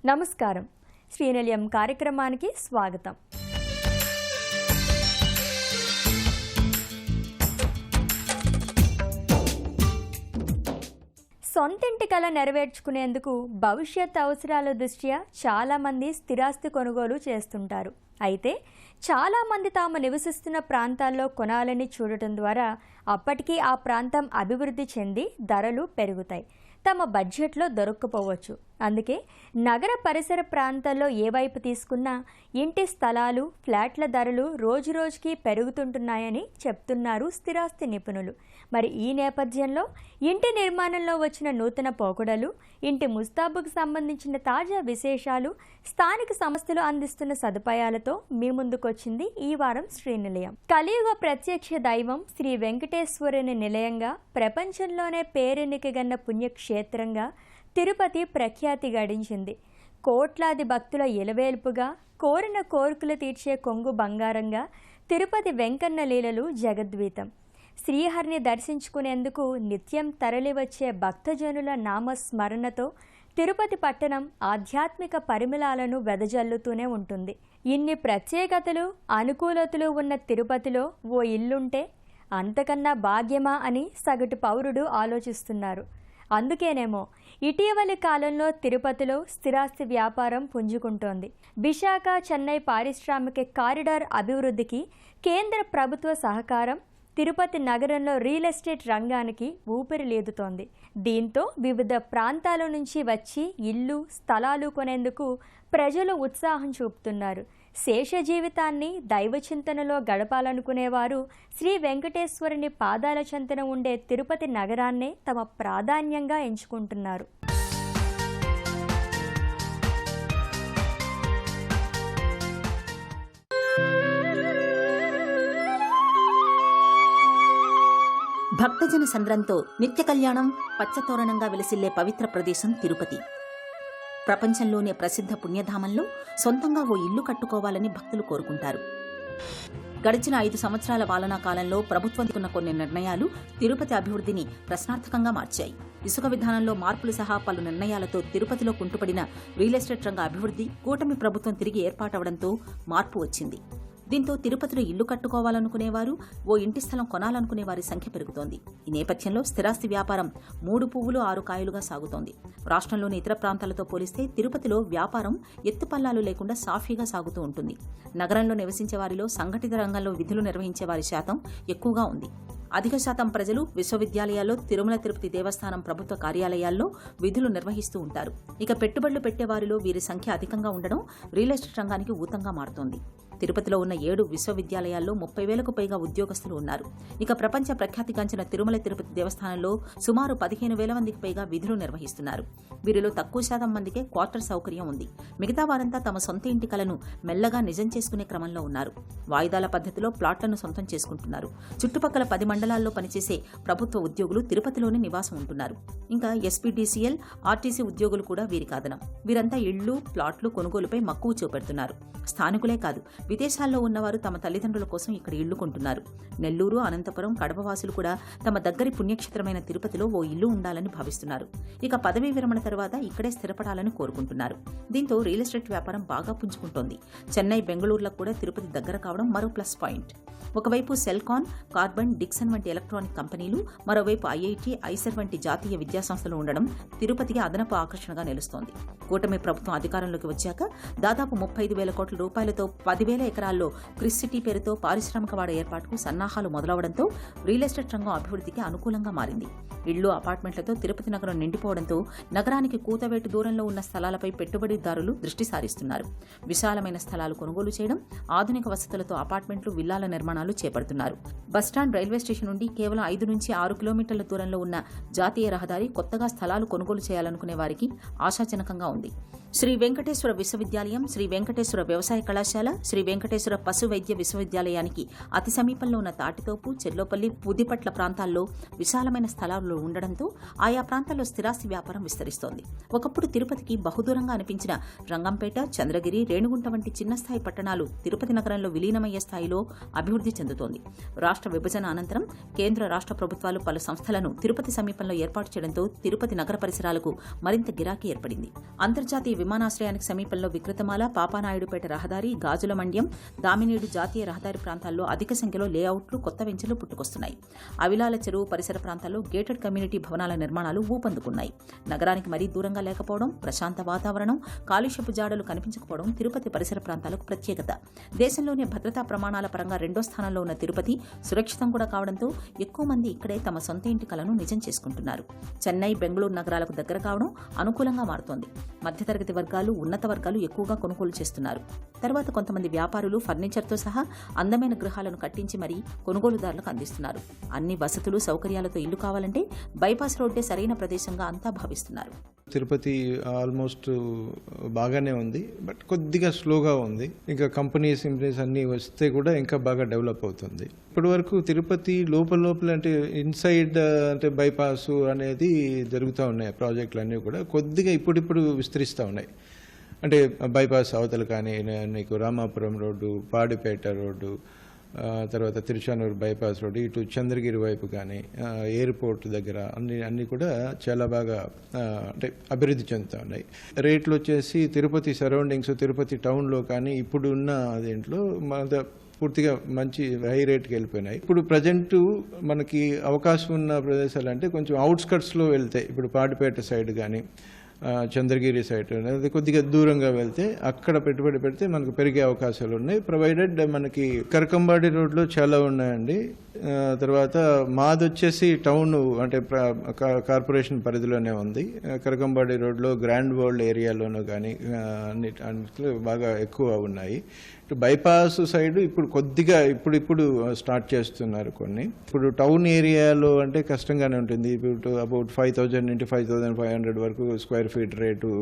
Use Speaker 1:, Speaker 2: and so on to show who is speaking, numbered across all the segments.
Speaker 1: నమస్కారం. శ్రీనిలయం కార్యక్రమానికి స్వాగతం. సొంతింటి కల నెరవేర్చుకునేందుకు భవిష్యత్ అవసరాల దృష్ట్యా చాలామంది స్థిరాస్తి కొనుగోలు చేస్తుంటారు. అయితే చాలామంది తాము నివసిస్తున్న ప్రాంతాల్లో కొనాలని చూడటం ద్వారా అప్పటికీ ఆ ప్రాంతం అభివృద్ధి చెంది ధరలు పెరుగుతాయి. తమ బడ్జెట్లో దొరక్కపోవచ్చు. అందుకే నగర పరిసర ప్రాంతాల్లో ఏ వైపు తీసుకున్నా ఇంటి స్థలాలు, ఫ్లాట్ల ధరలు రోజురోజుకి పెరుగుతుంటున్నాయని చెప్తున్నారు స్థిరాస్తి నిపుణులు. మరి ఈ నేపథ్యంలో ఇంటి నిర్మాణంలో వచ్చిన నూతన పోకడలు, ఇంటి ముస్తాబుకు సంబంధించిన తాజా విశేషాలు, స్థానిక సంస్థలు అందిస్తున్న సదుపాయాలతో మీ ముందుకొచ్చింది ఈ వారం శ్రీనిలయం. కలియుగ ప్రత్యక్ష దైవం శ్రీ వెంకటేశ్వరుని నిలయంగా, ప్రపంచంలోనే పేరెన్నికగన్న పుణ్యక్షేత్రంగా తిరుపతి ప్రఖ్యాతి గడించింది. కోట్లాది భక్తుల ఇలవేల్పుగా, కోరిన కోరికలు తీర్చే కొంగు బంగారంగా తిరుపతి వెంకన్న లీలలు జగద్వీతం. శ్రీహరిని దర్శించుకునేందుకు నిత్యం తరలివచ్చే భక్తజనుల నామస్మరణతో తిరుపతి పట్టణం ఆధ్యాత్మిక పరిమళాలను వెదజల్లుతూనే ఉంటుంది. ఇన్ని ప్రత్యేకతలు, అనుకూలతలు ఉన్న తిరుపతిలో ఓ ఇల్లుంటే అంతకన్నా భాగ్యమా అని సగటు పౌరుడు ఆలోచిస్తున్నారు. అందుకేనేమో ఇటీవలి కాలంలో తిరుపతిలో స్థిరాస్తి వ్యాపారం పుంజుకుంటోంది. విశాఖ చెన్నై పారిశ్రామిక కారిడార్ అభివృద్ధికి కేంద్ర ప్రభుత్వ సహకారం తిరుపతి నగరంలో రియల్ ఎస్టేట్ రంగానికి ఊపిరిలేదుతోంది. దీంతో వివిధ ప్రాంతాల నుంచి వచ్చి ఇల్లు, స్థలాలు కొనేందుకు ప్రజలు ఉత్సాహం చూపుతున్నారు. శేష జీవితాన్ని దైవచింతనలో గడపాలనుకునేవారు శ్రీ వెంకటేశ్వరుని పాదాల చెంతన ఉండే తిరుపతి నగరాన్నే తమ ప్రాధాన్యంగా ఎంచుకుంటున్నారు.
Speaker 2: భక్తజన సంద్రంతో నిత్య కళ్యాణం, పచ్చతోరణంగా వెలసిల్లే పవిత్ర ప్రదేశం తిరుపతి. ప్రపంచంలోనే ప్రసిద్ధ పుణ్యధామంలో సొంతంగా ఓ ఇల్లు కట్టుకోవాలని భక్తులు కోరుకుంటారు. గడిచిన 5 సంవత్సరాల పాలనా కాలంలో ప్రభుత్వం తీసుకున్న కొన్ని నిర్ణయాలు తిరుపతి అభివృద్ధిని ప్రశ్నార్థకంగా మార్చాయి. ఇసుక విధానంలో మార్పులు సహా పలు నిర్ణయాలతో తిరుపతిలో కుంటుపడిన రియల్ ఎస్టేట్ రంగ అభివృద్ధి కూటమి ప్రభుత్వం తిరిగి ఏర్పాటవడంతో మార్పు వచ్చింది. దీంతో తిరుపతిలో ఇల్లు కట్టుకోవాలనుకునేవారు, ఓ ఇంటి స్థలం కొనాలనుకునే వారి సంఖ్య పెరుగుతోంది. ఈ నేపథ్యంలో స్థిరాస్తి వ్యాపారం 3 పువ్వులు 6 కాయలుగా సాగుతోంది. రాష్ట్రంలోని ఇతర ప్రాంతాలతో పోలిస్తే తిరుపతిలో వ్యాపారం ఎత్తుపల్లాలు లేకుండా సాఫీగా సాగుతూ ఉంటుంది. నగరంలో నివసించే వారిలో సంఘటిత రంగంలో విధులు నిర్వహించే వారి శాతం ఎక్కువగా ఉంది. అధిక శాతం ప్రజలు విశ్వవిద్యాలయాల్లో, తిరుమల తిరుపతి దేవస్థానం ప్రభుత్వ కార్యాలయాల్లో విధులు నిర్వహిస్తూ ఉంటారు. ఇక పెట్టుబడులు పెట్టేవారిలో వీరి సంఖ్య అధికంగా ఉండడం రియల్ ఎస్టేట్ రంగానికి ఊతంగా మారుతోంది. తిరుపతిలో ఉన్న 7 విశ్వవిద్యాలయాల్లో 30,000కు పైగా ఉద్యోగస్తులు ఉన్నారు. ఇక ప్రపంచ ప్రఖ్యాతిగాంచిన తిరుమల తిరుపతి దేవస్థానంలో సుమారు 15,000 మందికి పైగా విధులు నిర్వహిస్తున్నారు. వీరిలో తక్కువ శాతం మందికే క్వార్టర్ సౌకర్యం ఉంది. మిగతా వారంతా తమ సొంత ఇంటి కలను మెల్లగా నిజం చేసుకునే క్రమంలో ఉన్నారు. వాయిదాల పద్ధతిలో ప్లాట్లను సొంతం చేసుకుంటున్నారు. చుట్టుపక్కల 10 మండలాల్లో పనిచేసే ప్రభుత్వ ఉద్యోగులు తిరుపతిలోనే నివాసం ఉంటున్నారు. ఇంకా ఎస్పీడీసీఎల్, ఆర్టీసీ ఉద్యోగులు కూడా వీరికి అదనం. వీరంతా ఇళ్లు, ప్లాట్లు కొనుగోలుపై మక్కువ చూపెడుతున్నారు. స్థానికులే కాదు, విదేశాల్లో ఉన్నవారు తమ తల్లిదండ్రుల కోసం ఇక్కడ ఇళ్లు కొంటున్నారు. నెల్లూరు, అనంతపురం, కడప వాసులు కూడా తమ దగ్గరి పుణ్యక్షేత్రమైన తిరుపతిలో ఓ ఇల్లు ఉండాలని భావిస్తున్నారు. ఇక పదవీ విరమణ తర్వాత ఇక్కడే స్థిరపడాలని కోరుకుంటున్నారు. దీంతో రియల్ ఎస్టేట్ వ్యాపారం బాగా పుంజుకుంటోంది. చెన్నై, బెంగళూరులకు కూడా తిరుపతి దగ్గర కావడం మరో ప్లస్ పాయింట్. ఒకవైపు సెల్కాన్, కార్బన్, డిక్సన్ వంటి ఎలక్ట్రానిక్ కంపెనీలు, మరోవైపు ఐఐటి, ఐసర్ వంటి జాతీయ విద్యాసంస్థలు ఉండడం తిరుపతికి అదనపు ఆకర్షణగా నిలుస్తోంది. కూటమి ప్రభుత్వం అధికారంలోకి వచ్చాక దాదాపు 35,000 కోట్ల రూపాయలతో 10,000 ఎకరాల్లో క్రిస్ సిటీ పేరుతో పారిశ్రామికవాడ ఏర్పాటుకు సన్నాహాలు మొదలవడంతో రియల్ ఎస్టేట్ రంగం అభివృద్ధికి అనుకూలంగా మారింది. ఇళ్లు, అపార్ట్మెంట్లతో తిరుపతి నగరం నిండిపోవడంతో నగరానికి కూతవేటు దూరంలో ఉన్న స్థలాలపై పెట్టుబడిదారులు దృష్టి సారిస్తున్నారు. విశాలమైన స్థలాలు కొనుగోలు చేయడం, ఆధునిక వసతులతో అపార్ట్మెంట్లు, విల్లాల నిర్మాణాలు చేపడుతున్నారు. బస్టాండ్, రైల్వే స్టేషన్ నుండి కేవలం 5 నుంచి 6 కిలోమీటర్ల దూరంలో ఉన్న జాతీయ రహదారి కొత్తగా స్థలాలు కొనుగోలు చేయాలనుకునే వారికి ఆశాజనకంగా ఉంది. శ్రీ వెంకటేశ్వర విశ్వవిద్యాలయం, శ్రీ వెంకటేశ్వర వ్యవసాయ కళాశాల, శ్రీ వెంకటేశ్వర పశు వైద్య విశ్వవిద్యాలయానికి అతి సమీపంలో ఉన్న తాటితోపు, చెర్లోపల్లి, పుదిపట్ల ప్రాంతాల్లో విశాలమైన స్థలాలు ఉండడంతో ఆయా ప్రాంతాల్లో స్థిరాస్తి వ్యాపారం విస్తరిస్తోంది. ఒకప్పుడు తిరుపతికి బహుదూరంగా అనిపించిన రంగంపేట, చంద్రగిరి, రేణిగుంట వంటి చిన్న స్థాయి పట్టణాలు తిరుపతి నగరంలో విలీనమయ్యే స్థాయిలో అభివృద్ధి చెందుతోంది. రాష్ట్ర విభజన అనంతరం కేంద్ర రాష్ట్ర ప్రభుత్వాలు పలు సంస్థలను తిరుపతి సమీపంలో ఏర్పాటు చేయడంతో తిరుపతి నగర పరిసరాలకు మరింత గిరాకీ ఏర్పడింది. అంతర్జాతీయ విమానాశ్రయానికి సమీపంలో వికృతమాల, పాపానాయుడుపేట రహదారి, గాజుల మండ్యం, దామినేడు జాతీయ రహదారి ప్రాంతాల్లో అధిక సంఖ్యలో లేఅవుట్లు, కొత్త వెంచర్లు పుట్టుకొస్తున్నాయి. అవిలాల చెరువు పరిసర ప్రాంతాల్లో గేటెడ్ కమ్యూనిటీ భవనాల నిర్మాణాలు ఊపందుకున్నాయి. నగరానికి మరీ దూరంగా లేకపోవడం, ప్రశాంత వాతావరణం, కాలుష్యపు జాడలు కనిపించకపోవడం తిరుపతి పరిసర ప్రాంతాలకు ప్రత్యేకత. దేశంలోనే భద్రతా ప్రమాణాల పరంగా రెండో స్థానంలో ఉన్న తిరుపతి సురక్షితం కూడా కావడంతో ఎక్కువ మంది ఇక్కడే తమ సొంత ఇంటి కలను నిజం చేసుకుంటున్నారు. చెన్నై, బెంగళూరు నగరాలకు దగ్గర కావడం అనుకూలంగా మారుతోంది. మధ్యతరగతి వర్గాలు, ఉన్నత వర్గాలు ఎక్కువగా కొనుగోలు చేస్తున్నారు. తర్వాత కొంతమంది వ్యాపారులు ఫర్నిచర్తో సహా అందమైన గృహాలను కట్టించి మరీ కొనుగోలుదారులకు అందిస్తున్నారు. అన్ని వసతులు, సౌకర్యాలతో ఇల్లు కావాలంటే బైపాస్ రోడ్డే సరైన ప్రదేశంగా అంతా భావిస్తున్నారు.
Speaker 3: తిరుపతి ఆల్మోస్ట్ బాగానే ఉంది, బట్ కొద్దిగా స్లోగా ఉంది. ఇంకా కంపెనీస్ అన్నీ వస్తే కూడా ఇంకా బాగా డెవలప్ అవుతుంది. ఇప్పటి వరకు తిరుపతి లోపల అంటే ఇన్సైడ్ అంటే బైపాస్ అనేది జరుగుతూ ఉన్నాయి. ప్రాజెక్టులు అన్నీ కూడా కొద్దిగా ఇప్పుడిప్పుడు విస్తరిస్తూ ఉన్నాయి. అంటే బైపాస్ అవతల కానీ నీకు రామాపురం రోడ్డు, పాడిపేట రోడ్డు, తర్వాత తిరుచానూరు బైపాస్ రోడ్డు, ఇటు చంద్రగిరి వైపు కానీ ఎయిర్పోర్ట్ దగ్గర అన్నీ కూడా చాలా బాగా అంటే అభివృద్ధి చెందుతూ ఉన్నాయి. రేట్లు వచ్చేసి తిరుపతి సరౌండింగ్స్, తిరుపతి టౌన్లో కానీ ఇప్పుడు ఉన్న దీంట్లో మన పూర్తిగా మంచి హై రేట్కి వెళ్ళిపోయినాయి. ఇప్పుడు ప్రజెంట్ మనకి అవకాశం ఉన్న ప్రదేశాలు అంటే కొంచెం అవుట్స్కట్స్లో వెళ్తే, ఇప్పుడు పాడిపేట సైడ్ కానీ చంద్రగిరి సైడ్ అనేది కొద్దిగా దూరంగా వెళ్తే అక్కడ పెట్టుబడి పెడితే మనకు పెరిగే అవకాశాలు ఉన్నాయి. ప్రొవైడెడ్ మనకి కరకంబాడి రోడ్లో చాలా ఉన్నాయండి. తర్వాత మాది వచ్చేసి టౌన్ అంటే కార్పొరేషన్ పరిధిలోనే ఉంది. కరకంబాడి రోడ్లో గ్రాండ్ వరల్డ్ ఏరియాలోనూ కానీ అన్నిట్లో బాగా ఎక్కువ ఉన్నాయి. బైపాస్ సైడ్ ఇప్పుడు కొద్దిగా ఇప్పుడు స్టార్ట్ చేస్తున్నారు కొన్ని. ఇప్పుడు టౌన్ ఏరియాలో అంటే కష్టంగానే ఉంటుంది. ఇప్పుడు అబౌట్ 5,000 నుంచి 5,500 వరకు స్క్వేర్ ఫీట్ రేటు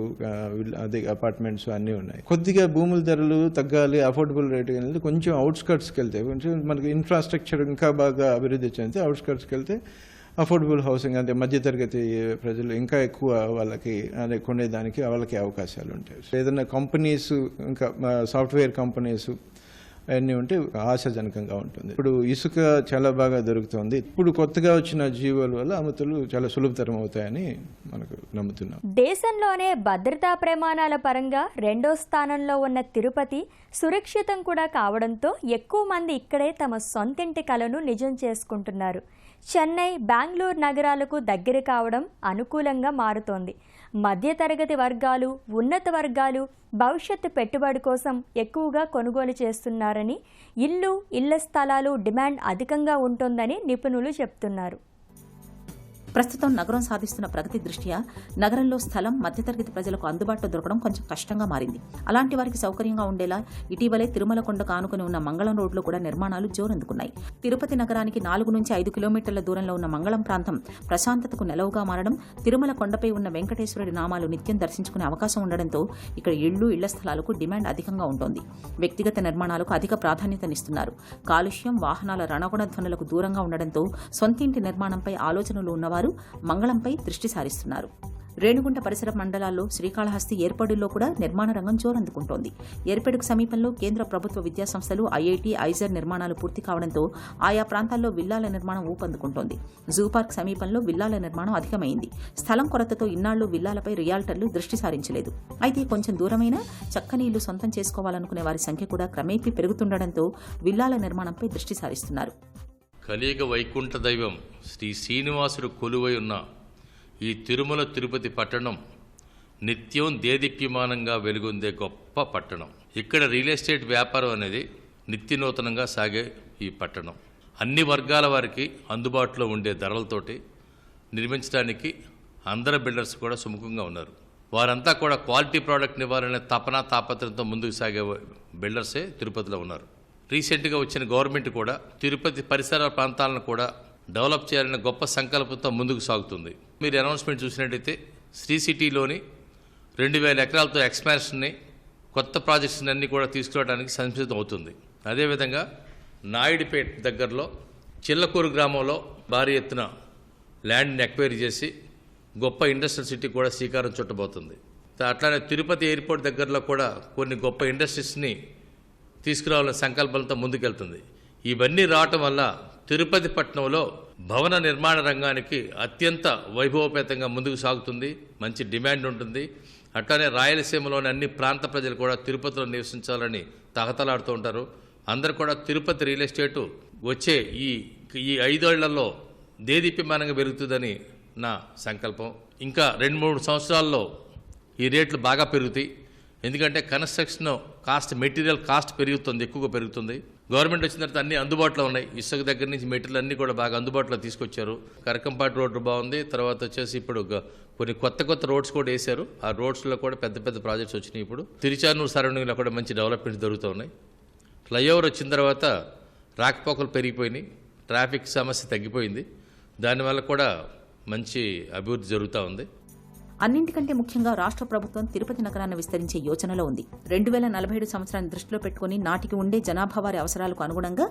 Speaker 3: అది అపార్ట్మెంట్స్ అన్నీ ఉన్నాయి. కొద్దిగా భూముల ధరలు తగ్గాలి, అఫోర్డబుల్ రేటు అనేది కొంచెం అవుట్స్కట్స్కి వెళ్తే, కొంచెం మనకి ఇన్ఫ్రాస్ట్రక్చర్ ఇంకా బాగా అభివృద్ధి చెందితే అవుట్స్కట్స్కి వెళ్తే అఫోర్డబుల్ హౌసింగ్ అంటే మధ్యతరగతి ప్రజలు ఇంకా ఎక్కువ వాళ్ళకి అదే కొనేదానికి వాళ్ళకి అవకాశాలు ఉంటాయి. ఏదైనా కంపెనీస్, ఇంకా సాఫ్ట్వేర్ కంపెనీస్ అవన్నీ ఉంటే ఆశాజనకంగా ఉంటుంది. ఇప్పుడు ఇసుక చాలా బాగా దొరుకుతుంది. ఇప్పుడు కొత్తగా వచ్చిన జీవోల వల్ల అమతులు చాలా సులభతరం అవుతాయని మనకు నమ్ముతున్నాం.
Speaker 1: దేశంలోనే భద్రతా ప్రమాణాల పరంగా రెండో స్థానంలో ఉన్న తిరుపతి సురక్షితం కూడా కావడంతో ఎక్కువ మంది ఇక్కడే తమ సొంతింటి కలను నిజం చేసుకుంటున్నారు. చెన్నై, బెంగళూరు నగరాలకు దగ్గర కావడం అనుకూలంగా మారుతోంది. మధ్యతరగతి వర్గాలు, ఉన్నత వర్గాలు భవిష్యత్తు పెట్టుబడి కోసం ఎక్కువగా కొనుగోలు చేస్తున్నారని, ఇళ్ల స్థలాలు డిమాండ్ అధికంగా ఉంటుందని నిపుణులు చెప్తున్నారు.
Speaker 2: ప్రస్తుతం నగరం సాధిస్తున్న ప్రగతి దృష్ట్యా నగరంలో స్థలం మధ్యతరగతి ప్రజలకు అందుబాటులో దొరకడం కొంచెం కష్టంగా మారింది. అలాంటి వారికి సౌకర్యంగా ఉండేలా ఇటీవలే తిరుమల కొండకు ఆనుకుని ఉన్న మంగళం రోడ్లో కూడా నిర్మాణాలు జోరందుకున్నాయి. తిరుపతి నగరానికి 4 నుంచి 5 కిలోమీటర్ల దూరంలో ఉన్న మంగళం ప్రాంతం ప్రశాంతతకు నెలవుగా మారడం, తిరుమల కొండపై ఉన్న వెంకటేశ్వరుడి నామాలు నిత్యం దర్శించుకునే అవకాశం ఉండడంతో ఇక్కడ ఇళ్ల స్థలాలకు డిమాండ్ అధికంగా ఉంటుంది. వ్యక్తిగత నిర్మాణాలకు అధిక ప్రాధాన్యతనిస్తున్నారు. కాలుష్యం, వాహనాల రణగుణ ధ్వనులకు దూరంగా ఉండడంతో సొంతింటి నిర్మాణంపై ఆలోచనలు ఉన్నవారు మంగళంపై దృష్టి సారిస్తున్నారు. రేణిగుంట పరిసర మండలాల్లో శ్రీకాళహస్తి, ఏర్పాడుల్లో కూడా నిర్మాణ రంగం జోరందుకుంటోంది. ఏర్పాడుకు సమీపంలో కేంద్ర ప్రభుత్వ విద్యాసంస్థలు, ఐఐటి, ఐజర్ నిర్మాణాలు పూర్తి కావడంతో ఆయా ప్రాంతాల్లో విల్లాల నిర్మాణం ఊపందుకుంటోంది. జూ పార్క్ సమీపంలో విల్లాల నిర్మాణం అధికమైంది. స్థలం కొరతతో ఇన్నాళ్లు విల్లాలపై రియాల్టర్లు దృష్టి సారించలేదు. అయితే కొంచెం దూరమైన చక్కని ఇల్లు సొంతం చేసుకోవాలనుకునే వారి సంఖ్య కూడా క్రమేపీ పెరుగుతుండటంతో విల్లాల నిర్మాణంపై దృష్టి సారిస్తున్నారు.
Speaker 4: కలియుగ వైకుంఠ దైవం శ్రీ శ్రీనివాసుడు కొలువై ఉన్న ఈ తిరుమల తిరుపతి పట్టణం నిత్యం దేదీప్యమానంగా వెలుగొందే గొప్ప పట్టణం. ఇక్కడ రియల్ ఎస్టేట్ వ్యాపారం అనేది నిత్యనూతనంగా సాగే ఈ పట్టణం అన్ని వర్గాల వారికి అందుబాటులో ఉండే ధరలతోటి నిర్మించడానికి అందరు బిల్డర్స్ కూడా సుముఖంగా ఉన్నారు. వారంతా కూడా క్వాలిటీ ప్రోడక్ట్ ఇవ్వాలనే తాపత్రయంతో ముందుకు సాగే బిల్డర్సే తిరుపతిలో ఉన్నారు. రీసెంట్గా వచ్చిన గవర్నమెంట్ కూడా తిరుపతి పరిసర ప్రాంతాలను కూడా డెవలప్ చేయాలనే గొప్ప సంకల్పంతో ముందుకు సాగుతుంది. మీరు అనౌన్స్మెంట్ చూసినట్టయితే శ్రీ సిటీలోని 2,000 ఎకరాలతో ఎక్స్పాన్షన్ని కొత్త ప్రాజెక్ట్స్ అన్నీ కూడా తీసుకురావడానికి సంసిద్ధం అవుతుంది. అదేవిధంగా నాయుడుపేట దగ్గరలో చిల్లకూరు గ్రామంలో భారీ ఎత్తున ల్యాండ్ని ఎక్వైరీ చేసి గొప్ప ఇండస్ట్రియల్ సిటీ కూడా శ్రీకారం చుట్టబోతుంది. అట్లానే తిరుపతి ఎయిర్పోర్ట్ దగ్గరలో కూడా కొన్ని గొప్ప ఇండస్ట్రీస్ని తీసుకురావాలనే సంకల్పంతో ముందుకెళ్తుంది. ఇవన్నీ రావటం వల్ల తిరుపతి పట్టణంలో భవన నిర్మాణ రంగానికి అత్యంత వైభవపేతంగా ముందుకు సాగుతుంది. మంచి డిమాండ్ ఉంటుంది. అట్లానే రాయలసీమలోని అన్ని ప్రాంత ప్రజలు కూడా తిరుపతిలో నివసించాలని తహతలాడుతూ ఉంటారు. అందరూ కూడా తిరుపతి రియల్ ఎస్టేటు వచ్చే ఈ 5 ఏళ్లలో దేదీప్యమానంగా పెరుగుతుందని నా సంకల్పం. ఇంకా 2-3 సంవత్సరాల్లో ఈ రేట్లు బాగా పెరుగుతాయి. ఎందుకంటే కన్స్ట్రక్షన్ కాస్ట్, మెటీరియల్ కాస్ట్ పెరుగుతుంది, ఎక్కువగా పెరుగుతుంది. గవర్నమెంట్ వచ్చిన తర్వాత అన్ని అందుబాటులో ఉన్నాయి. ఇసుక దగ్గర నుంచి మెటీరియల్ అన్నీ కూడా బాగా అందుబాటులో తీసుకొచ్చారు. కరకంపాటి రోడ్డు బాగుంది. తర్వాత వచ్చేసి ఇప్పుడు కొన్ని కొత్త రోడ్స్ కూడా వేశారు. ఆ రోడ్స్లో కూడా పెద్ద ప్రాజెక్ట్స్ వచ్చినాయి. ఇప్పుడు తిరుచానూరు సరౌండింగ్లో కూడా మంచి డెవలప్మెంట్స్ జరుగుతూ ఉన్నాయి. ఫ్లైఓవర్ వచ్చిన తర్వాత రాకపోకలు పెరిగిపోయినాయి, ట్రాఫిక్ సమస్య తగ్గిపోయింది. దానివల్ల కూడా మంచి అభివృద్ధి జరుగుతూ ఉంది.
Speaker 2: అన్నింటికంటే ముఖ్యంగా రాష్ట్ర ప్రభుత్వం తిరుపతి నగరాన్ని విస్తరించే యోచనలో ఉంది. 2047 సంవత్సరాన్ని దృష్టిలో పెట్టుకుని నాటికి ఉండే జనాభా వారి అవసరాలకు అనుగుణంగా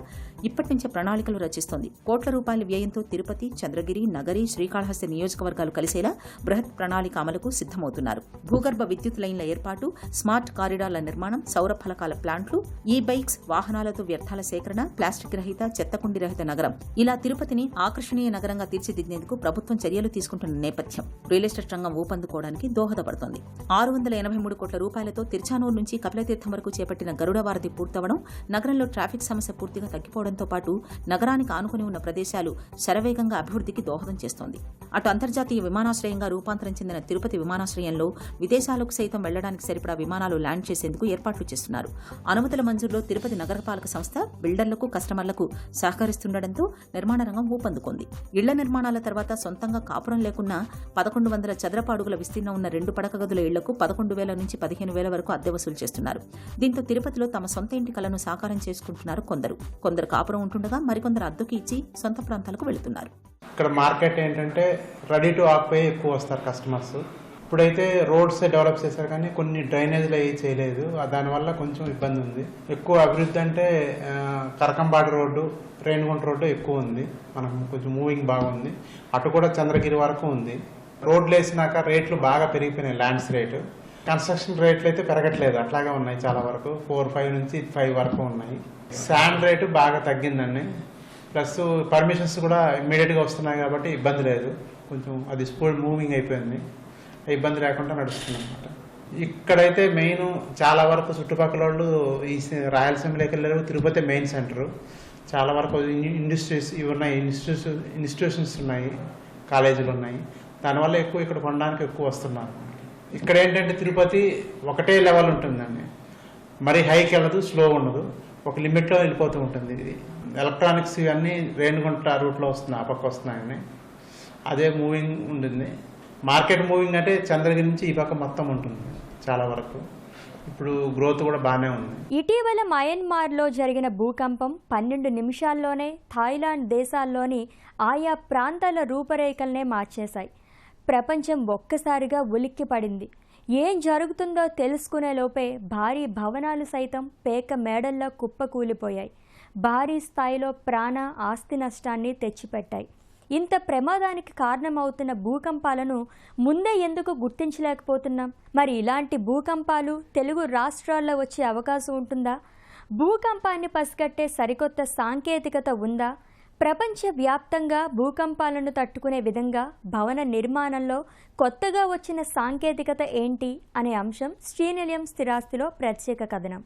Speaker 2: ఇప్పటి నుంచే ప్రణాళికలు రచిస్తోంది. కోట్ల రూపాయల వ్యయంతో తిరుపతి, చంద్రగిరి, నగరి, శ్రీకాళహస్తి నియోజకవర్గాలు కలిసేలా బృహత్ ప్రణాళిక అమలుకు సిద్దమవుతున్నారు. భూగర్భ విద్యుత్ లైన్ల ఏర్పాటు, స్మార్ట్ కారిడార్ల నిర్మాణం, సౌర ఫలకాల ప్లాంట్లు, ఈ-బైక్స్, వాహనాలతో వ్యర్థాల సేకరణ, ప్లాస్టిక్ రహిత, చెత్తకుండి రహిత నగరం, ఇలా తిరుపతిని ఆకర్షణీయ నగరంగా తీర్చిదిద్దేందుకు ప్రభుత్వం చర్యలు తీసుకుంటున్న నేపథ్యం రియల్ ఎస్టేట్ రంగం అందుకోవడానికి దోహదపడుతోంది. 683 కోట్ల రూపాయలతో తిరుచానూరు నుంచి కపిలతీర్థం వరకు చేపట్టిన గరుడ వారధి పూర్తవడం, నగరంలో ట్రాఫిక్ సమస్య పూర్తిగా తగ్గిపోవడంతో పాటు నగరానికి ఆనుకుని ఉన్న ప్రదేశాలు శరవేగంగా అభివృద్ధికి దోహదం చేస్తోంది. అటు అంతర్జాతీయ విమానాశ్రయంగా రూపాంతరం చెందిన తిరుపతి విమానాశ్రయంలో విదేశాలకు సైతం వెళ్లడానికి సరిపడా విమానాలు ల్యాండ్ చేసేందుకు ఏర్పాట్లు చేస్తున్నారు. అనుమతుల మంజూరులో తిరుపతి నగరపాలక సంస్థ బిల్డర్లకు, కస్టమర్లకు సహకరిస్తుండటంతో నిర్మాణ రంగం ఊపందుకుంది. ఇళ్ల నిర్మాణాల తర్వాత సొంతంగా కాపురం లేకున్నా 1100 చదరపు అడుగుల విస్తీర్ణం ఉన్న 2 పడక గదుల ఇళ్లకు 11,000 నుంచి 15,000 వరకు అద్దె వసూలు చేస్తున్నారు. దీంతో తిరుపతిలో తమ సొంత ఇంటి కలను సాకారం చేసుకుంటున్నారు కొందరు కాపురం ఉంటుండగా మరికొందరు అద్దెకి ఇచ్చి సొంత ప్రాంతాలకు వెళుతున్నారు.
Speaker 5: ఇక్కడ మార్కెట్ ఏంటంటే రెడీ టు ఆక్యుపై ఎక్కువ వస్తారు కస్టమర్స్. ఇప్పుడైతే రోడ్స్ డెవలప్ చేశారు కానీ కొన్ని డ్రైనేజ్లు అవి చేయలేదు. దానివల్ల కొంచెం ఇబ్బంది ఉంది. ఎక్కువ అభివృద్ధి అంటే కరకంపాటి రోడ్డు, రేణిగుంట రోడ్డు ఎక్కువ ఉంది. మనకు కొంచెం మూవింగ్ బాగుంది. అటు కూడా చంద్రగిరి వరకు ఉంది. రోడ్లు వేసినాక రేట్లు బాగా పెరిగిపోయినాయి. ల్యాండ్స్ రేటు, కన్స్ట్రక్షన్ రేట్లు అయితే పెరగట్లేదు, అట్లాగే ఉన్నాయి. చాలా వరకు 4-5 నుంచి 5 వరకు ఉన్నాయి. శాండ్ రేటు బాగా తగ్గిందండి. ప్లస్ పర్మిషన్స్ కూడా ఇమ్మీడియట్గా వస్తున్నాయి కాబట్టి ఇబ్బంది లేదు. కొంచెం అది స్పీడ్ మూవింగ్ అయిపోయింది, ఇబ్బంది లేకుండా నడుస్తుంది అనమాట. ఇక్కడైతే మెయిన్ చాలా వరకు చుట్టుపక్కల వాళ్ళు ఈ రాయలసీమలోకి వెళ్ళారు. Tirupati main centre. చాలా వరకు ఇండస్ట్రీస్ ఇవి ఉన్నాయి, ఇన్స్టిట్యూషన్స్ ఉన్నాయి, కాలేజీలు ఉన్నాయి. దానివల్ల ఎక్కువ ఇక్కడ కొనడానికి ఎక్కువ వస్తున్నారు. ఇక్కడ ఏంటంటే తిరుపతి ఒకటే లెవెల్ ఉంటుందండి. మరీ హైకి వెళ్ళదు, స్లో ఉండదు, ఒక లిమిట్లో వెళ్ళిపోతూ ఉంటుంది. ఇది ఎలక్ట్రానిక్స్ ఇవన్నీ రేణిగుంట రూట్లో వస్తున్నాయి, ఆ పక్క వస్తున్నాయని. అదే మూవింగ్ ఉంటుంది. మార్కెట్ మూవింగ్ అంటే చంద్రగిరి నుంచి ఈ పక్క మొత్తం ఉంటుంది చాలా వరకు. ఇప్పుడు గ్రోత్ కూడా బాగానే ఉంది.
Speaker 1: ఇటీవల మయన్మార్లో జరిగిన భూకంపం 12 నిమిషాల్లోనే థాయిలాండ్ దేశాల్లోని ఆయా ప్రాంతాల రూపురేఖల్నే మార్చేశాయి. ప్రపంచం ఒక్కసారిగా ఉలిక్కి పడింది. ఏం జరుగుతుందో తెలుసుకునే లోపే భారీ భవనాలు సైతం పేక మేడల్లో కుప్పకూలిపోయాయి. భారీ స్థాయిలో ప్రాణ, ఆస్తి నష్టాన్ని తెచ్చిపెట్టాయి. ఇంత ప్రమాదానికి కారణమవుతున్న భూకంపాలను ముందే ఎందుకు గుర్తించలేకపోతున్నాం? మరి ఇలాంటి భూకంపాలు తెలుగు రాష్ట్రాల్లో వచ్చే అవకాశం ఉంటుందా? భూకంపాన్ని పసిగట్టే సరికొత్త సాంకేతికత ఉందా? ప్రపంచవ్యాప్తంగా భూకంపాలను తట్టుకునే విధంగా భవన నిర్మాణంలో కొత్తగా వచ్చిన సాంకేతికత ఏంటి అనే అంశం శ్రీనిలయం స్థిరాస్తిలో ప్రత్యేక కథనం.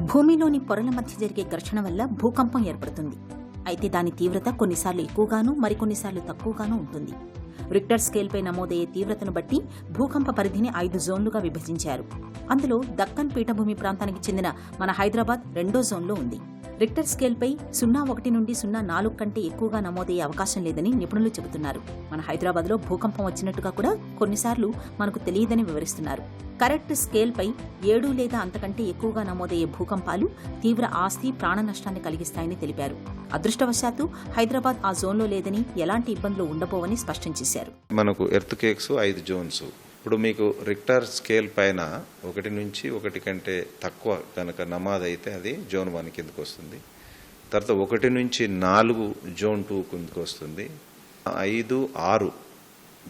Speaker 2: భూమిలోని పొరల మధ్య జరిగే ఘర్షణ వల్ల భూకంపం ఏర్పడుతుంది. అయితే దాని తీవ్రత కొన్నిసార్లు ఎక్కువగానూ మరికొన్నిసార్లు తక్కువగానూ ఉంటుంది. రిక్టర్ స్కేల్పై నమోదయ్యే తీవ్రతను బట్టి భూకంప పరిధిని 5 జోన్లుగా విభజించారు. అందులో దక్కన్ పీఠభూమి ప్రాంతానికి చెందిన మన హైదరాబాద్ 2వ జోన్లో ఉంది. రిక్టర్ స్కేల్పై 0.1 నుండి 0.4 కంటే ఎక్కువగా నమోదయ్యే అవకాశం లేదని నిపుణులు చెబుతున్నారు. మన హైదరాబాద్లో భూకంపం వచ్చినట్టుగా కూడా కొన్నిసార్లు మనకు తెలియదని వివరిస్తున్నారు. కరెక్ట్ స్కేల్పై 7 లేదా అంతకంటే ఎక్కువగా నమోదయ్యే భూకంపాలు తీవ్ర ఆస్తి, ప్రాణ నష్టాన్ని కలిగిస్తాయని తెలిపారు. అదృష్టవశాత్తు హైదరాబాద్ ఆ జోన్లో లేదని, ఎలాంటి ఇబ్బందులు ఉండబోవని స్పష్టం చేశారు.
Speaker 6: మనకు ఎర్త్ కేక్స్ 5 జోన్స్. ఇప్పుడు మీకు రిక్టర్ స్కేల్ పైన 1 నుంచి 1 కంటే తక్కువ కనుక నమోదైతే అది జోన్ 1 కిందకు వస్తుంది. తర్వాత 1 నుంచి 4 జోన్ 2 కిందకు వస్తుంది. 5, 6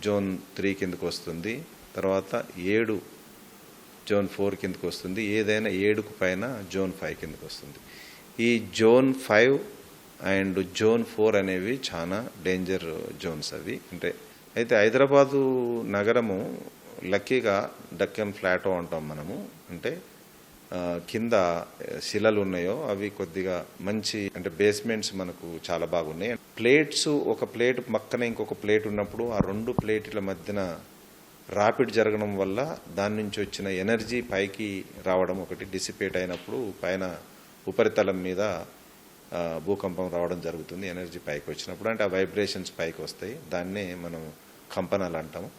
Speaker 6: జోన్ 3 కిందకు వస్తుంది. తర్వాత 7 జోన్ 4 కిందకు వస్తుంది. ఏదైనా 7కు పైన జోన్ 5 కిందకు వస్తుంది. ఈ జోన్ 5 అండ్ జోన్ 4 అనేవి చాలా డేంజర్ జోన్స్ అవి. అయితే హైదరాబాదు నగరము లక్కీగా డక్కన్ ఫ్లాటో అంటాం మనము. కింద శిలలు ఉన్నాయో అవి కొద్దిగా మంచి బేస్మెంట్స్ మనకు చాలా బాగున్నాయి. ప్లేట్స్ ఒక ప్లేట్ పక్కన ఇంకొక ప్లేట్ ఉన్నప్పుడు ఆ 2 ప్లేట్ల మధ్యన రాపిడ్ జరగడం వల్ల దాని నుంచి వచ్చిన ఎనర్జీ పైకి రావడం ఒకటి డిసిపేట్ అయినప్పుడు పైన ఉపరితలం మీద భూకంపం రావడం జరుగుతుంది. ఎనర్జీ పైకి వచ్చినప్పుడు ఆ వైబ్రేషన్స్ పైకి వస్తాయి. దాన్నే మనం కంపనాలు అంటాము.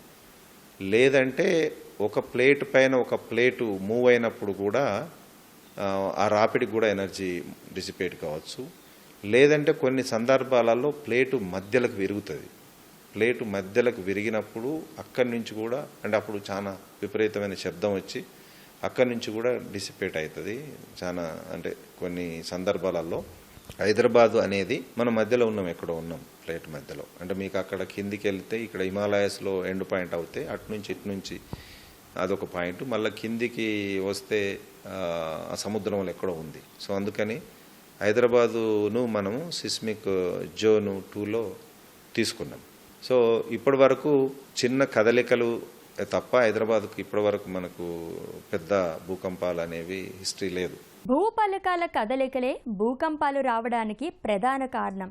Speaker 6: లేదంటే ఒక ప్లేట్ పైన ఒక ప్లేటు మూవ్ అయినప్పుడు కూడా ఆ రాపిడికి కూడా ఎనర్జీ డిసిపేట్ కావచ్చు. లేదంటే కొన్ని సందర్భాలలో ప్లేటు మధ్యలకు విరుగుతుంది. ప్లేటు మధ్యలకు విరిగినప్పుడు అక్కడి నుంచి కూడా అప్పుడు చాలా విపరీతమైన శబ్దం వచ్చి అక్కడి నుంచి కూడా డిసిపేట్ అవుతుంది. చాలా కొన్ని సందర్భాలలో హైదరాబాదు అనేది మన మధ్యలో ఉన్నాం, ఎక్కడో ఉన్నాం ప్లేట్ మధ్యలో. మీకు అక్కడ కిందికి వెళ్తే ఇక్కడ హిమాలయాస్లో ఎండ్ పాయింట్ అవుతే అటు నుంచి ఇటు నుంచి అదొక పాయింట్, మళ్ళీ కిందికి వస్తే ఆ సముద్రంలో ఎక్కడో ఉంది. సో అందుకని హైదరాబాదును మనము సిస్మిక్ జోన్ 2లో తీసుకున్నాం. సో ఇప్పటి వరకు చిన్న కదలికలు తప్ప హైదరాబాద్కు ఇప్పటి వరకు మనకు పెద్ద భూకంపాలు అనేవి హిస్టరీ లేదు.
Speaker 1: భూపలకాల కదలికలే భూకంపాలు రావడానికి ప్రధాన కారణం.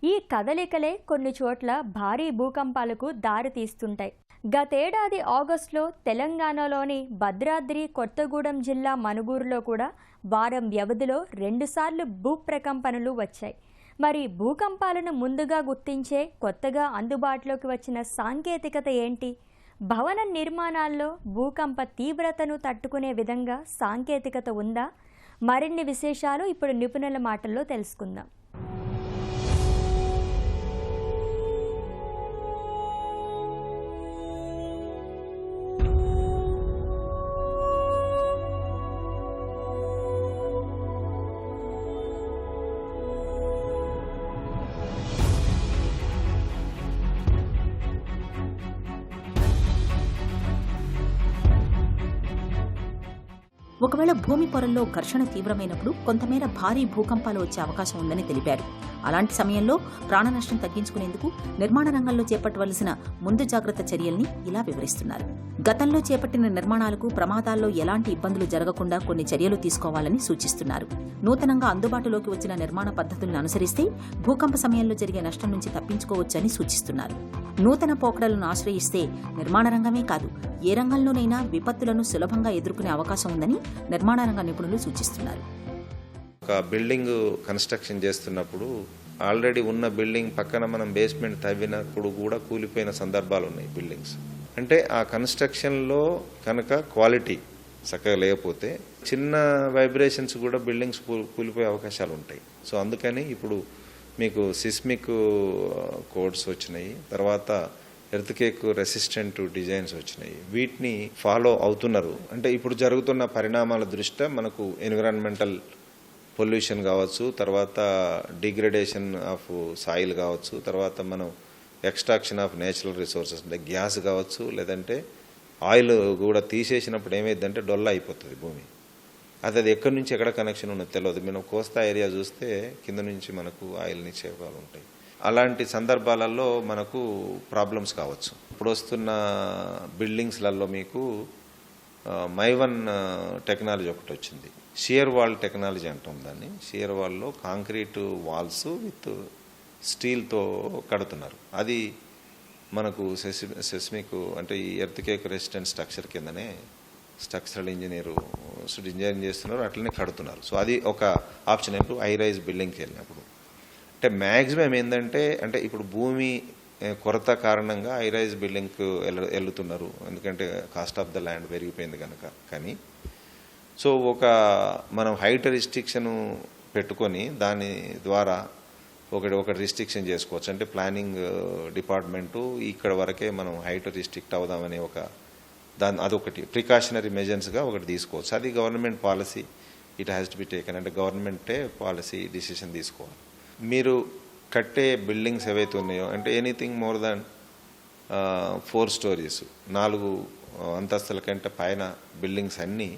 Speaker 1: ఈ కదలికలే కొన్ని చోట్ల భారీ భూకంపాలకు దారితీస్తుంటాయి. గతేడాది ఆగస్టులో తెలంగాణలోని భద్రాద్రి కొత్తగూడెం జిల్లా మనుగూరులో కూడా వారం వ్యవధిలో 2 సార్లు భూప్రకంపనలు వచ్చాయి. మరి భూకంపాలను ముందుగా గుర్తించే కొత్తగా అందుబాటులోకి వచ్చిన సాంకేతికత ఏంటి? భవన నిర్మాణాల్లో భూకంప తీవ్రతను తట్టుకునే విధంగా సాంకేతికత ఉందా? మరిన్ని విశేషాలు ఇప్పుడు నిపుణుల మాటల్లో తెలుసుకుందాం.
Speaker 2: ఒకవేళ భూమి పొరల్లో ఘర్షణ తీవ్రమైనప్పుడు కొంతమేర భారీ భూకంపాలు వచ్చే అవకాశం ఉందని తెలిపారు. అలాంటి సమయంలో ప్రాణ నష్టం తగ్గించుకునేందుకు నిర్మాణ రంగంలో చేపట్టవలసిన ముందు జాగ్రత్త చర్యల్ని ఇలా వివరిస్తున్నారు. గతంలో చేపట్టిన నిర్మాణాలకు ప్రమాదాల్లో ఎలాంటి ఇబ్బందులు జరగకుండా కొన్ని చర్యలు తీసుకోవాలని సూచిస్తున్నారు. నూతనంగా అందుబాటులోకి వచ్చిన నిర్మాణ పద్ధతులను అనుసరిస్తే భూకంప సమయంలో జరిగే నష్టం నుంచి తప్పించుకోవచ్చని సూచిస్తున్నారు. నూతన పోకడలను ఆశ్రయిస్తే నిర్మాణ రంగమే కాదు, ఏ రంగంలోనైనా విపత్తులను సులభంగా ఎదుర్కొనే అవకాశం ఉందని నిర్మాణ రంగ నిపుణులు సూచిస్తున్నారు.
Speaker 6: ఒక బిల్డింగ్ కన్స్ట్రక్షన్ చేస్తున్నప్పుడు ఆల్రెడీ ఉన్న బిల్డింగ్ పక్కన మనం బేస్మెంట్ తవ్వినప్పుడు కూడా కూలిపోయిన సందర్భాలు ఉన్నాయి బిల్డింగ్స్. ఆ కన్స్ట్రక్షన్లో కనుక క్వాలిటీ చక్కగా లేకపోతే చిన్న వైబ్రేషన్స్ కూడా బిల్డింగ్స్ కూలిపోయే అవకాశాలు ఉంటాయి. సో అందుకని ఇప్పుడు మీకు సిస్మిక్ కోడ్స్ వచ్చినాయి, తర్వాత ఎర్త్కేక్ రెసిస్టెంట్ డిజైన్స్ వచ్చినాయి. వీటిని ఫాలో అవుతున్నారు. ఇప్పుడు జరుగుతున్న పరిణామాల దృష్ట్యా మనకు ఎన్విరాన్మెంటల్ పొల్యూషన్ కావచ్చు, తర్వాత డిగ్రేడేషన్ ఆఫ్ సాయిల్ కావచ్చు, తర్వాత మనం extraction of natural resources gas కావచ్చు, లేదంటే ఆయిల్ కూడా తీసేసినప్పుడు ఏమైందంటే డొల్ల అయిపోతుంది భూమి. అది ఎక్కడి నుంచి ఎక్కడ కనెక్షన్ ఉన్నది తెలియదు. మనం కోస్తా ఏరియా చూస్తే కింద నుంచి మనకు ఆయిల్ నిక్షేపాలు ఉంటాయి. అలాంటి సందర్భాలలో మనకు ప్రాబ్లమ్స్ కావచ్చు. ఇప్పుడు వస్తున్న బిల్డింగ్స్లలో మీకు మైవన్ టెక్నాలజీ ఒకటి వచ్చింది. షియర్ వాల్ టెక్నాలజీ అంటాం దాన్ని. షియర్ వాల్లో కాంక్రీట్ వాల్స్ విత్ స్టీల్తో కడుతున్నారు. అది మనకు సెస్మిక్ అంటే ఈ ఎర్త్కేక్ రెసిస్టెంట్ స్ట్రక్చర్ కిందనే స్ట్రక్చరల్ ఇంజనీరింగ్ చేస్తున్నారు, అట్లనే కడుతున్నారు. సో అది ఒక ఆప్షన్. ఇప్పుడు హై రైజ్ బిల్డింగ్కి వెళ్ళినప్పుడు అంటే మ్యాక్సిమం ఏంటంటే అంటే ఇప్పుడు భూమి కొరత కారణంగా హై రైజ్ బిల్డింగ్కి వెళ్తున్నారు, ఎందుకంటే కాస్ట్ ఆఫ్ ద ల్యాండ్ పెరిగిపోయింది కనుక. కానీ సో మనం హైట్ రిస్ట్రిక్షన్ పెట్టుకొని దాని ద్వారా ఒక రిస్ట్రిక్షన్ చేసుకోవచ్చు. అంటే ప్లానింగ్ డిపార్ట్మెంటు ఇక్కడ వరకే మనం హైట్ రిస్ట్రిక్ట్ అవుదామనే అదొకటి ప్రికాషనరీ మెజర్స్గా ఒకటి తీసుకోవచ్చు. అది government policy, it has to be taken. అంటే గవర్నమెంటే పాలసీ డిసిషన్ తీసుకోవాలి. మీరు కట్టే బిల్డింగ్స్ ఏవైతే ఉన్నాయో అంటే ఎనీథింగ్ మోర్ దాన్ 4 stories 4 అంతస్తుల కంటే పైన బిల్డింగ్స్ అన్నీ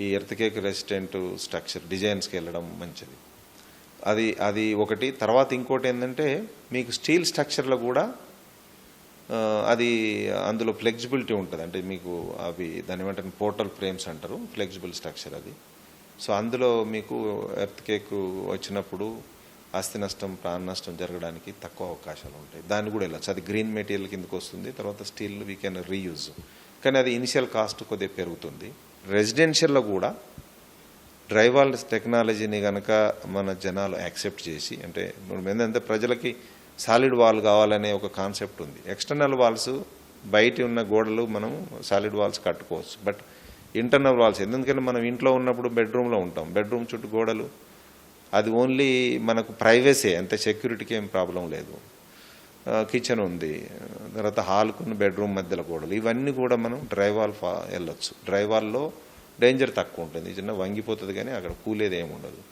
Speaker 6: ఈ ఎర్త్కేక్ రెసిస్టెంట్ స్ట్రక్చర్ డిజైన్స్కి వెళ్ళడం మంచిది. అది ఒకటి. తర్వాత ఇంకోటి ఏంటంటే మీకు స్టీల్ స్ట్రక్చర్లో కూడా అది అందులో ఫ్లెక్సిబిలిటీ ఉంటుంది. అంటే మీకు అవి దాని ఏమంటారు పోర్టల్ ఫ్రేమ్స్ అంటారు, ఫ్లెక్సిబుల్ స్ట్రక్చర్ అది. సో అందులో మీకు ఎర్త్కేక్ వచ్చినప్పుడు ఆస్తి నష్టం, ప్రాణ నష్టం జరగడానికి తక్కువ అవకాశాలు ఉంటాయి. దాన్ని కూడా వెళ్ళచ్చు. అది గ్రీన్ మెటీరియల్ కిందకు వస్తుంది. తర్వాత స్టీల్ వీ కెన్ రీయూజ్. కానీ అది ఇనిషియల్ కాస్ట్ కొద్దిగా పెరుగుతుంది. రెసిడెన్షియల్లో కూడా డ్రైవాల్ టెక్నాలజీని కనుక మన జనాలు యాక్సెప్ట్ చేసి, అంటే ఏంటంటే ప్రజలకి సాలిడ్ వాల్ కావాలనే ఒక కాన్సెప్ట్ ఉంది. ఎక్స్టర్నల్ వాల్స్ బయట ఉన్న గోడలు మనం సాలిడ్ వాల్స్ కట్టుకోవచ్చు, బట్ ఇంటర్నల్ వాల్స్ ఎందుకంటే మనం ఇంట్లో ఉన్నప్పుడు బెడ్రూమ్లో ఉంటాం, బెడ్రూమ్ చుట్టూ గోడలు అది ఓన్లీ మనకు ప్రైవసీ, అంతే, సెక్యూరిటీకి ఏం ప్రాబ్లం లేదు. కిచెన్ ఉంది, తర్వాత హాల్కున్న బెడ్రూమ్ మధ్యలో గోడలు, ఇవన్నీ కూడా మనం డ్రైవాల్ వెళ్ళొచ్చు. డ్రైవాల్లో డేంజర్ తక్కువ ఉంటుంది, చిన్న వంగిపోతుంది కానీ అక్కడ కూలేది ఏమి ఉండదు.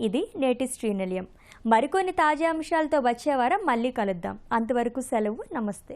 Speaker 1: ఇది నేటి శ్రీనిలయం. మరికొన్ని తాజా అంశాలతో వచ్చే వారం మళ్ళీ కలుద్దాం. అంతవరకు సెలవు, నమస్తే.